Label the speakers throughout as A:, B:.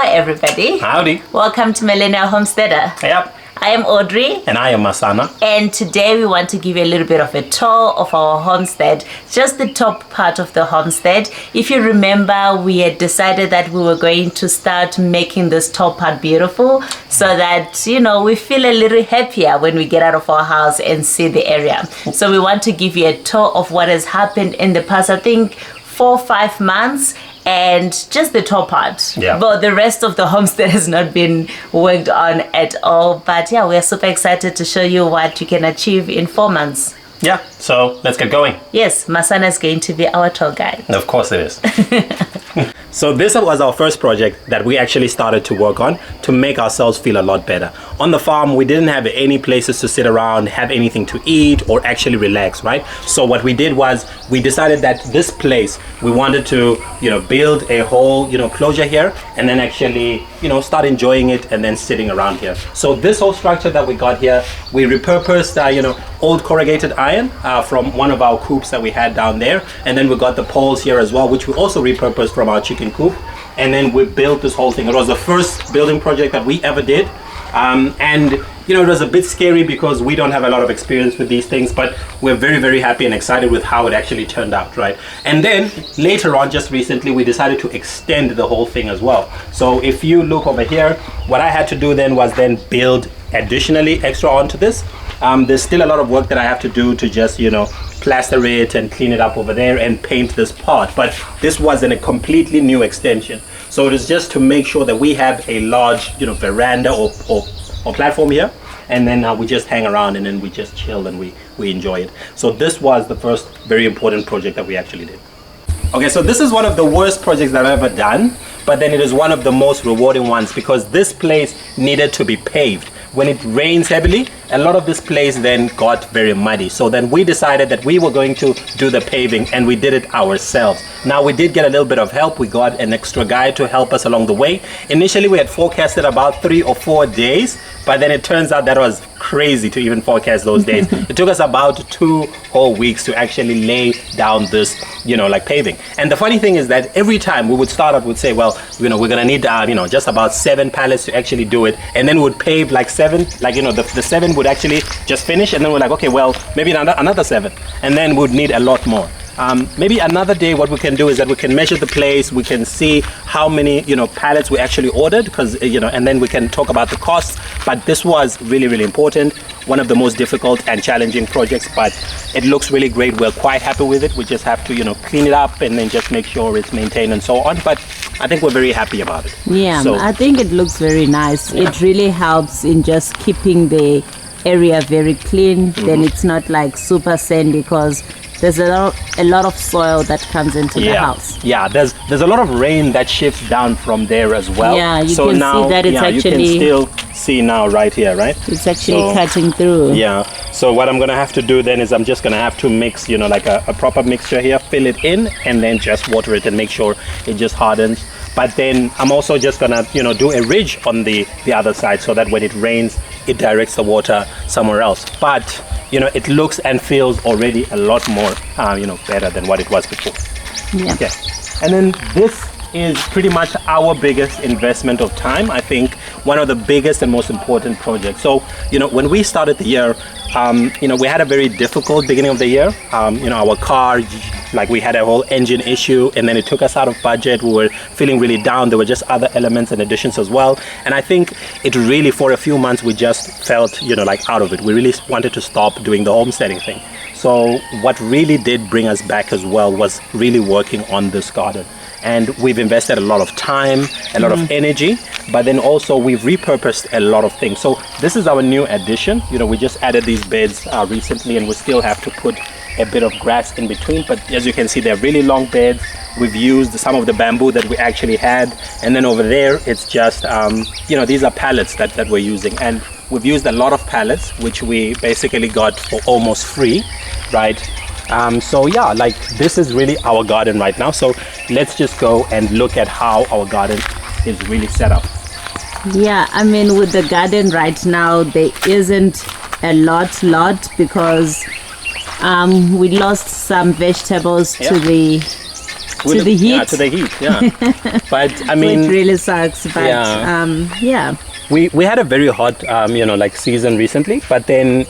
A: Hello everybody.
B: Howdy.
A: Welcome to Millennial Homesteader.
B: Yep.
A: I am Audrey.
B: And I am Masana.
A: And today we want to give you a little bit of a tour of our homestead, just the top part of the homestead. If you remember, we had decided that we were going to start making this top part beautiful so that, you know, we feel a little happier when we get out of our house and see the area. So we want to give you a tour of what has happened in the past, I think, 4 or 5 months. And just the top part.
B: Yeah.
A: But the rest of the homestead has not been worked on at all. But yeah, we're super excited to show you what you can achieve in 4 months.
B: Yeah, so let's get going.
A: Yes, Masana is going to be our tour guide.
B: Of course it is. So this was our first project that we actually started to work on to make ourselves feel a lot better. On the farm, we didn't have any places to sit around, have anything to eat, or actually relax, right? So what we did was we decided that this place, we wanted to, build a whole, closure here, and then actually, start enjoying it and then sitting around here. So this whole structure that we got here, we repurposed, old corrugated iron from one of our coops that we had down there. And then we got the poles here as well, which we also repurposed from our chicken coop. And then we built this whole thing. It was the first building project that we ever did. It was a bit scary because we don't have a lot of experience with these things, but we're very, very happy and excited with how it actually turned out, right? And then later on, just recently, we decided to extend the whole thing as well. So if you look over here, what I had to do then was then build additionally extra onto this. There's still a lot of work that I have to do to just, plaster it and clean it up over there and paint this part. But this wasn't a completely new extension. So it is just to make sure that we have a large, veranda or platform here. And then we just hang around and then we just chill and we enjoy it. So this was the first very important project that we actually did. Okay, so this is one of the worst projects that I've ever done, but then it is one of the most rewarding ones because this place needed to be paved. When it rains heavily, a lot of this place then got very muddy. So then we decided that we were going to do the paving and we did it ourselves. Now we did get a little bit of help. We got an extra guy to help us along the way. Initially we had forecasted about 3 or 4 days, but then it turns out that was crazy to even forecast those days. It took us about 2 whole weeks to actually lay down this, paving. And the funny thing is that every time we would start up, we'd say, well, we're gonna need, just about 7 pallets to actually do it. And then we'd pave like 7, the 7 would actually just finish. And then we're like, okay, well, maybe another 7. And then we'd need a lot more. Maybe another day what we can do is that we can measure the place, we can see how many pallets we actually ordered, because and then we can talk about the cost. But this was really, really important, one of the most difficult and challenging projects, but it looks really great. We're quite happy with it. We just have to clean it up and then just make sure it's maintained and so on, but I think we're very happy about it.
C: Yeah,
B: so,
C: I think it looks very nice.
B: Yeah.
C: It really helps in just keeping the area very clean. Then it's not like super sandy because there's a lot of soil that comes into the house.
B: Yeah, there's a lot of rain that shifts down from there as well.
C: Yeah, you
B: so
C: can
B: now,
C: see that it's actually...
B: you can still see now right here, right?
C: It's actually cutting through.
B: Yeah, so what I'm going to have to do then is I'm just going to have to mix, like a proper mixture here, fill it in, and then just water it and make sure it just hardens. But then I'm also just going to, do a ridge on the other side so that when it rains, it directs the water somewhere else. But it looks and feels already a lot more, better than what it was before.
C: Yeah.
B: Okay. And then this is pretty much our biggest investment of time. I think one of the biggest and most important projects. So, when we started the year, we had a very difficult beginning of the year. Our car, we had a whole engine issue, and then it took us out of budget. We were feeling really down. There were just other elements and additions as well. And I think it really, for a few months, we just felt, out of it. We really wanted to stop doing the homesteading thing. So what really did bring us back as well was really working on this garden. And we've invested a lot of time, a lot of energy, but then also we've repurposed a lot of things. So this is our new addition. We just added these beds recently, and we still have to put a bit of grass in between. But as you can see, they're really long beds. We've used some of the bamboo that we actually had. And then over there, it's just, these are pallets that we're using. And we've used a lot of pallets, which we basically got for almost free, right? So yeah, this is really our garden right now. So let's just go and look at how our garden is really set up.
C: Yeah, I mean, with the garden right now, there isn't a lot because we lost some vegetables to To the heat?
B: Yeah, to the heat, yeah. But I mean,
C: Which really sucks, but yeah.
B: we had a very hot, like season recently, but then,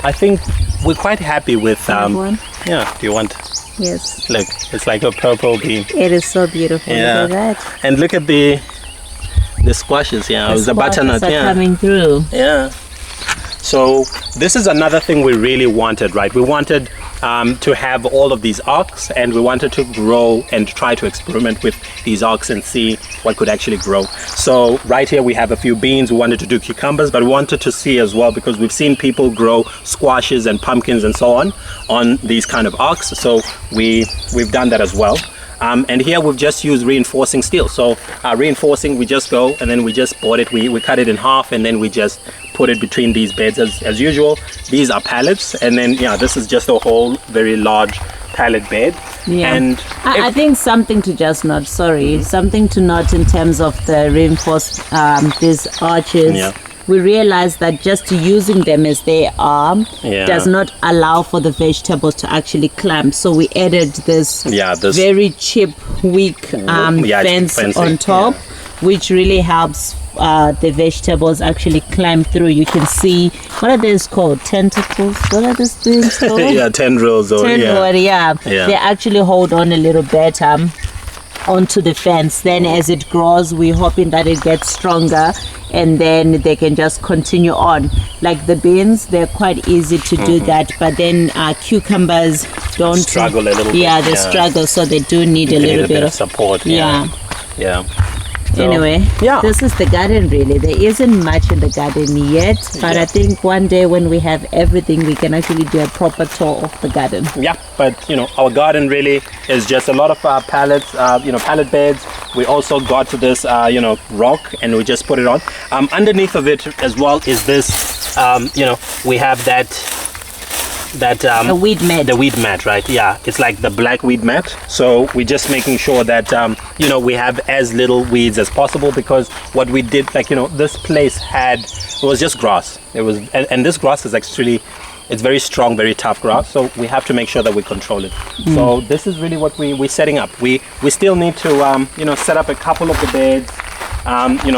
B: I think we're quite happy with,
C: One?
B: yeah, do you want,
C: Yes.
B: look, it's like a purple bean.
C: It is so beautiful.
B: Yeah.
C: Look at that.
B: And look at the squashes, the butternut,
C: are coming through.
B: Yeah. So this is another thing we really wanted, right? We wanted to have all of these arcs, and we wanted to grow and try to experiment with these arcs and see what could actually grow. So right here we have a few beans. We wanted to do cucumbers, but we wanted to see as well, because we've seen people grow squashes and pumpkins and so on these kind of arcs. So we've done that as well. And here we've just used reinforcing steel. So reinforcing, we just go and then we just board it. We cut it in half, and then we just put it between these beds as usual. These are pallets, and then this is just a whole very large pallet bed.
C: Yeah.
B: And
C: I think something to just note, something to note in terms of the reinforced these arches.
B: Yeah.
C: We realized that just using them as they are does not allow for the vegetables to actually climb. So we added this very cheap, weak fence on top, which really helps the vegetables actually climb through. You can see, what are these called? Tentacles? What are these things called?
B: yeah, tendrils.
C: They actually hold on a little better onto the fence. Then as it grows, we're hoping that it gets stronger, and then they can just continue on. Like the beans, they're quite easy to do that, but then cucumbers don't
B: struggle a little bit.
C: Yeah, they struggle, so they do need a little bit of
B: support.
C: Yeah.
B: So,
C: anyway, this is the garden really. There isn't much in the garden yet, but I think one day when we have everything, we can actually do a proper tour of the garden.
B: Yeah, but our garden really is just a lot of pallets, pallet beds. We also got to this, rock, and we just put it on. Underneath of it as well is this, we have that the weed mat. The weed mat, right? Yeah, it's like the black weed mat. So we're just making sure that we have as little weeds as possible, because what we did, this place it was just grass. It was, and this grass is actually, it's very strong, very tough grass. So we have to make sure that we control it. So this is really what we're setting up. We still need to set up a couple of the beds,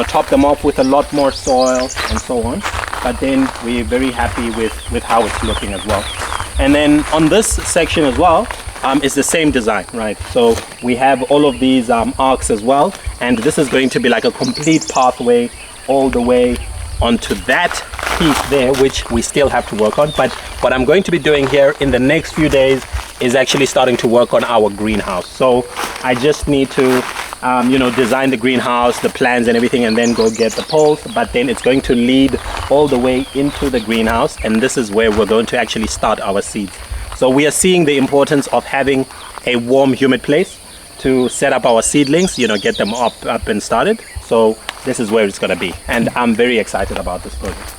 B: top them off with a lot more soil and so on. But then we're very happy with how it's looking as well. And then on this section as well, it's the same design, right? So we have all of these arcs as well, and this is going to be like a complete pathway all the way onto that piece there, which we still have to work on. But what I'm going to be doing here in the next few days is actually starting to work on our greenhouse. So I just need to design the greenhouse, the plans and everything, and then go get the poles. But then it's going to lead all the way into the greenhouse, and this is where we're going to actually start our seeds. So we are seeing the importance of having a warm, humid place to set up our seedlings, get them up and started. So this is where it's going to be, and I'm very excited about this project.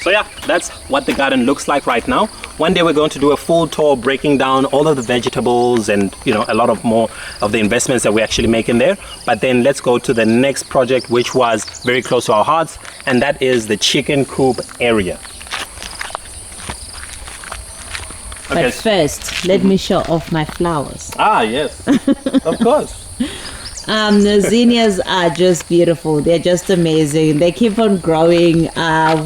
B: So yeah, that's what the garden looks like right now. One day we're going to do a full tour breaking down all of the vegetables and a lot of more of the investments that we actually make in there. But then let's go to the next project, which was very close to our hearts, and that is the chicken coop area.
C: But first, let me show off my flowers.
B: Ah, yes, of course.
C: The zinnias are just beautiful. They're just amazing. They keep on growing.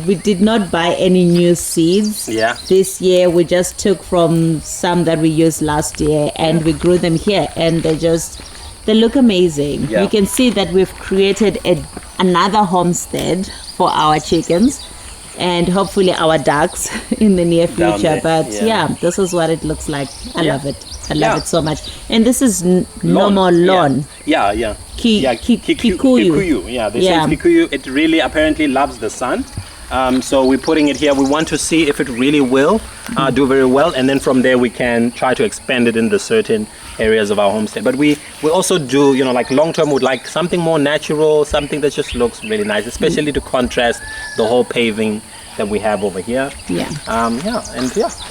C: We did not buy any new seeds this year. We just took from some that we used last year, and we grew them here, and they look amazing. You can see that we've created another homestead for our chickens, and hopefully our ducks in the near future. But this is what it looks like. I love it. I love it so much. And this is normal lawn.
B: Kikuyu. Yeah, this is Kikuyu. It really apparently loves the sun. So we're putting it here. We want to see if it really will do very well, and then from there we can try to expand it in the certain areas of our homestead. But we also do, like long term, would like something more natural, something that just looks really nice, especially to contrast the whole paving that we have over here.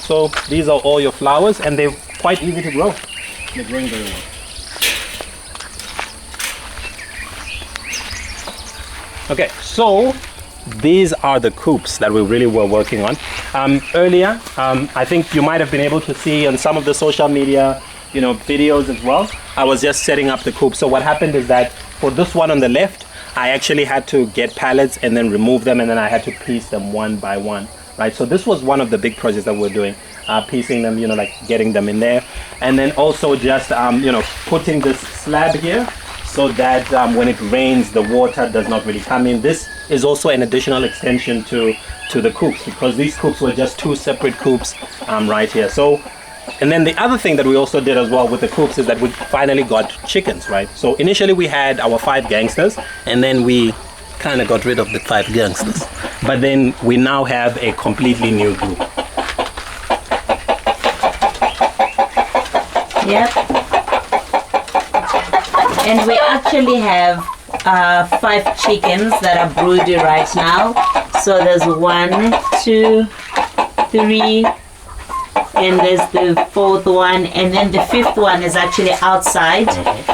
B: So these are all your flowers, and they're quite easy to grow. They're growing very well. Okay, so these are the coops that we really were working on. Earlier, I think you might have been able to see on some of the social media, videos as well. I was just setting up the coop. So what happened is that for this one on the left, I actually had to get pallets and then remove them, and then I had to piece them one by one, right? So this was one of the big projects that we're doing, piecing them, like getting them in there, and then also just putting this slab here so that when it rains, the water does not really come in. This is also an additional extension to the coops, because these coops were just two separate coops right here. So, and then the other thing that we also did as well with the coops is that we finally got chickens, right? So initially we had our 5 gangsters, and then we kind of got rid of the 5 gangsters. But then we now have a completely new group.
A: Yep. And we actually have 5 chickens that are broody right now. So there's 1, 2, 3, and there's the 4th one, and then the 5th one is actually outside.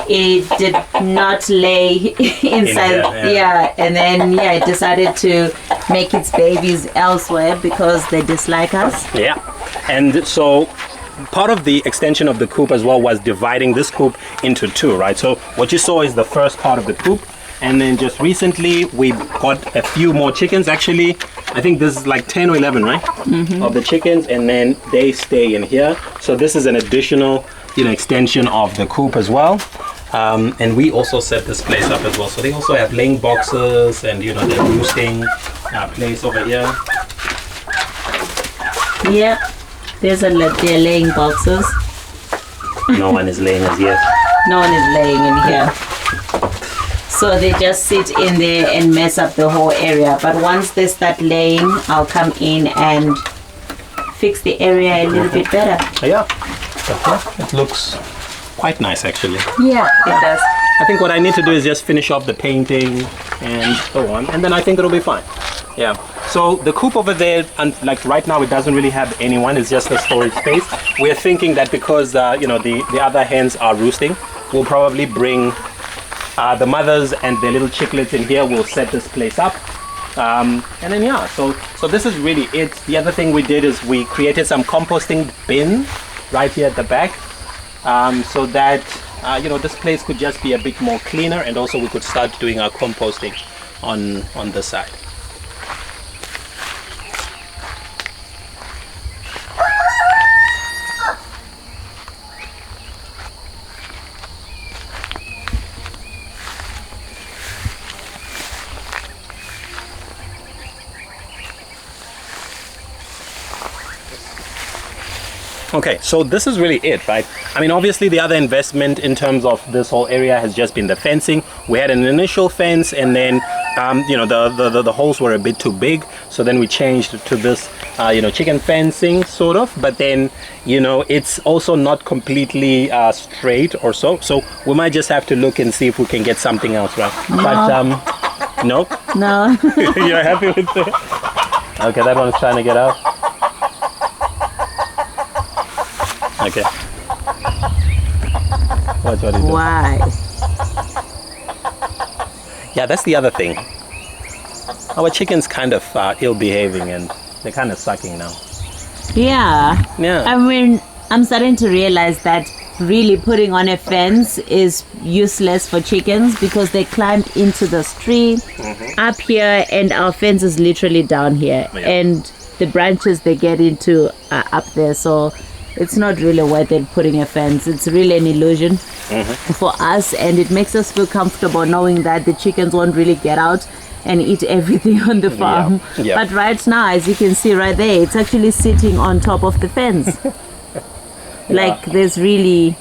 A: It did not lay inside. And then it decided to make its babies elsewhere because they dislike us.
B: Yeah, and so part of the extension of the coop as well was dividing this coop into 2, right? So what you saw is the first part of the coop, and then just recently we got a few more chickens. Actually, I think this is like 10 or 11, right? Of the chickens, and then they stay in here. So this is an additional, extension of the coop as well. And we also set this place up as well. So they also have laying boxes and, the roosting place over here.
A: Yeah, their laying boxes.
B: No one is laying as yet.
A: No one is laying in here. So they just sit in there and mess up the whole area. But once they start laying, I'll come in and fix the area a little bit better.
B: Yeah, it looks quite nice actually.
A: Yeah, it does.
B: I think what I need to do is just finish off the painting and so on, and then I think it'll be fine. Yeah. So the coop over there, and like right now, it doesn't really have anyone. It's just a storage space. We're thinking that because the other hens are roosting, we'll probably bring the mothers and their little chicklets in here. We'll set this place up, and then so this is really it. The other thing we did is we created some composting bins right here at the back, so that this place could just be a bit more cleaner, and also we could start doing our composting on this side. Okay, so this is really it, right? I mean, obviously the other investment in terms of this whole area has just been the fencing. We had an initial fence, and then the holes were a bit too big, so then we changed to this chicken fencing sort of, but then it's also not completely straight or so we might just have to look and see if we can get something else, right?
A: No.
B: But no You're happy with it? Okay, that one's trying to get out. Okay. What are you doing?
A: Why?
B: Yeah, that's the other thing. Our chickens kind of ill-behaving, and they're kind of sucking now.
C: Yeah. I mean, I'm starting to realize that really putting on a fence is useless for chickens because they climbed into this tree up here, and our fence is literally down here, and the branches they get into are up there. So it's not really worth it putting a fence. It's really an illusion for us, and it makes us feel comfortable knowing that the chickens won't really get out and eat everything on the farm. But right now, as you can see right there, it's actually sitting on top of the fence. Like there's really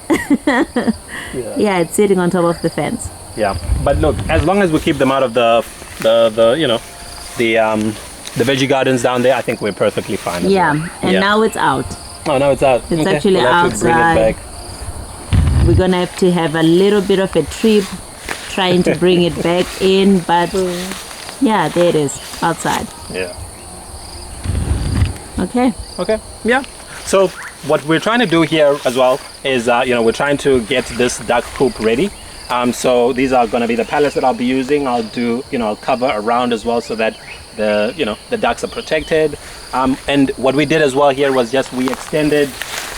C: it's sitting on top of the fence.
B: Yeah, but look, as long as we keep them out of the veggie gardens down there, I think we're perfectly fine.
C: Now it's out.
B: Oh, now it's out.
C: It's actually outside. We're gonna have to have a little bit of a trip trying to bring it back in, but yeah, there it is, outside.
B: Yeah.
C: Okay.
B: Yeah. So what we're trying to do here as well is we're trying to get this duck coop ready. So these are going to be the pallets that I'll be using. I'll do, I'll cover around as well so that the ducks are protected. And what we did as well here was just we extended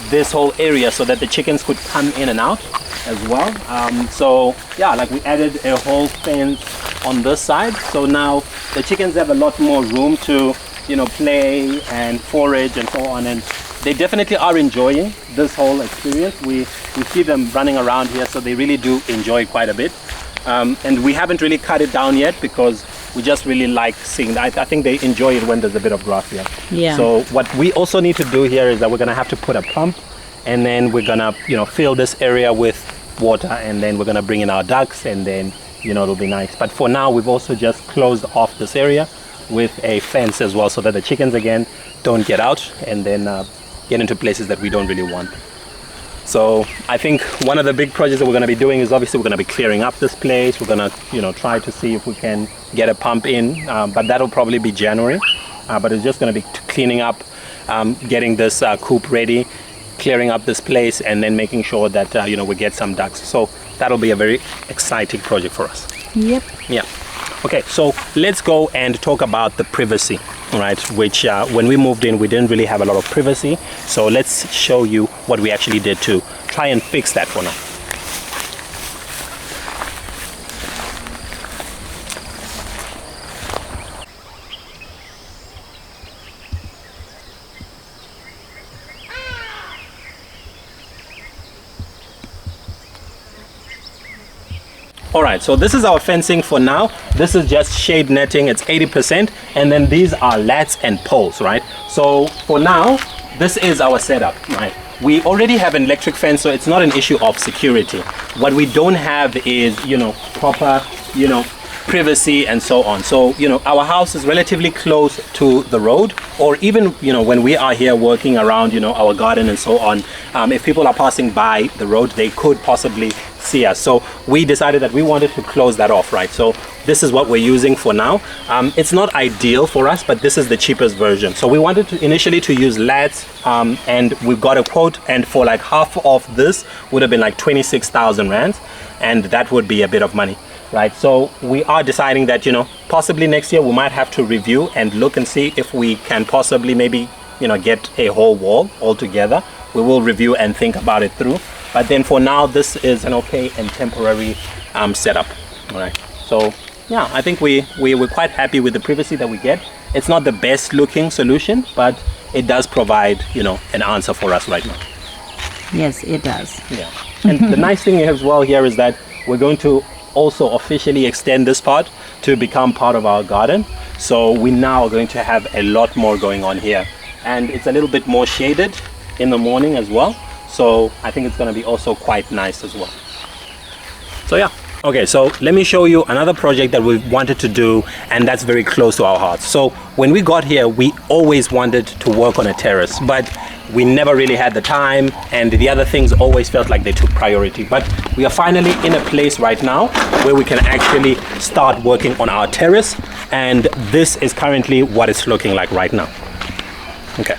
B: this whole area so that the chickens could come in and out as well. So yeah, like we added a whole fence on this side. So now the chickens have a lot more room to, play and forage and so on. And they definitely are enjoying this whole experience. We see them running around here, so they really do enjoy it quite a bit. And we haven't really cut it down yet because we just really like seeing that. I think they enjoy it when there's a bit of grass here.
C: Yeah.
B: So what we also need to do here is that we're gonna have to put a pump, and then we're gonna, fill this area with water, and then we're gonna bring in our ducks, and then, it'll be nice. But for now, we've also just closed off this area with a fence as well, so that the chickens again don't get out and then get into places that we don't really want. So I think one of the big projects that we're going to be doing is obviously we're going to be clearing up this place. We're going to, try to see if we can get a pump in, but that'll probably be January. But it's just going to be cleaning up, getting this coop ready, clearing up this place, and then making sure that, we get some ducks. So that'll be a very exciting project for us.
C: Yep.
B: Yeah. Okay, so let's go and talk about the privacy, right? Which when we moved in, we didn't really have a lot of privacy. So let's show you what we actually did to try and fix that for now. Alright, so this is our fencing for now. This is just shade netting, it's 80%, and then these are lats and poles, right? So for now, this is our setup, right? We already have an electric fence, so it's not an issue of security. What we don't have is, proper, privacy and so on. So, our house is relatively close to the road, or even, when we are here working around, our garden and so on, if people are passing by the road, they could possibly see us. So we decided that we wanted to close that off, right? So this is what we're using for now. It's not ideal for us, but this is the cheapest version. So we wanted to initially to use lats, and we got a quote, and for like half of this would have been like 26,000 rands, and that would be a bit of money. Right, so we are deciding that, possibly next year we might have to review and look and see if we can possibly maybe, get a whole wall altogether. We will review and think about it through. But then for now, this is an okay and temporary setup. All right, so yeah, I think we're quite happy with the privacy that we get. It's not the best looking solution, but it does provide, an answer for us right now.
C: Yes, it does.
B: Yeah, and the nice thing as well here is that we're going to also officially extend this part to become part of our garden. So we now are going to have a lot more going on here, and it's a little bit more shaded in the morning as well. So I think it's going to be also quite nice as well. So yeah. Okay, so let me show you another project that we wanted to do, and that's very close to our hearts. So when we got here, we always wanted to work on a terrace, but we never really had the time, and the other things always felt like they took priority. But we are finally in a place right now where we can actually start working on our terrace, and this is currently what it's looking like right now. Okay.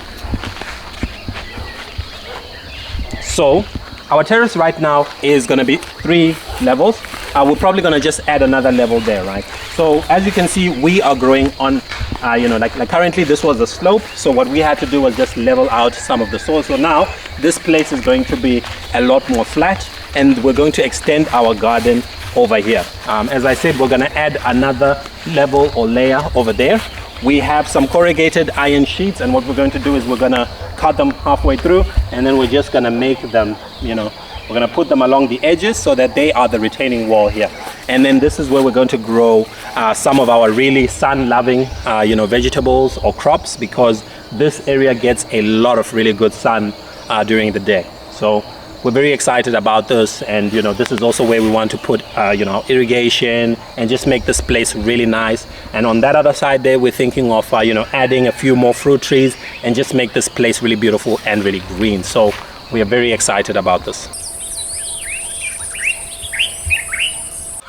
B: So our terrace right now is going to be 3 levels. We're probably going to just add another level there, right? So as you can see, we are growing on, like currently this was a slope. So what we had to do was just level out some of the soil. So now this place is going to be a lot more flat, and we're going to extend our garden over here. As I said, we're going to add another level or layer over there. We have some corrugated iron sheets, and what we're going to do is we're going to cut them halfway through, and then we're just going to make them, we're going to put them along the edges so that they are the retaining wall here. And then this is where we're going to grow some of our really sun-loving, vegetables or crops, because this area gets a lot of really good sun during the day. So we're very excited about this, and this is also where we want to put irrigation and just make this place really nice. And on that other side there, we're thinking of adding a few more fruit trees and just make this place really beautiful and really green. So we are very excited about this.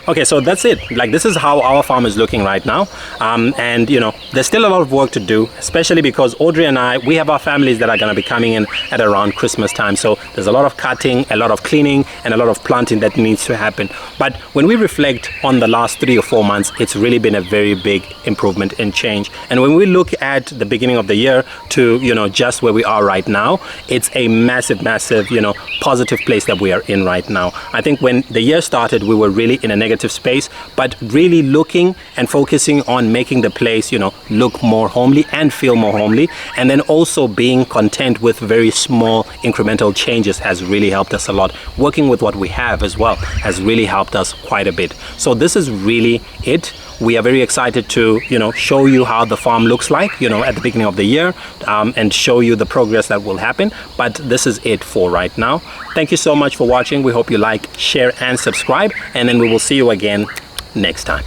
B: Okay, so that's it. Like, this is how our farm is looking right now. And, you know, there's still a lot of work to do, especially because Audrey and I, we have our families that are going to be coming in at around Christmas time. So there's a lot of cutting, a lot of cleaning, and a lot of planting that needs to happen. But when we reflect on the last 3 or 4 months, it's really been a very big improvement and change. And when we look at the beginning of the year to, you know, just where we are right now, it's a massive, you know, positive place that we are in right now. I think when the year started, we were really in a negative space, but really looking and focusing on making the place, you know, look more homely and feel more homely, and then also being content with very small incremental changes has really helped us a lot. Working with what we have as well has really helped us quite a bit. So this is really it. We are very excited to, you know, show you how the farm looks like, you know, at the beginning of the year, and show you the progress that will happen. But this is it for right now. Thank you so much for watching. We hope you like, share, and subscribe, and then we will see you again next time.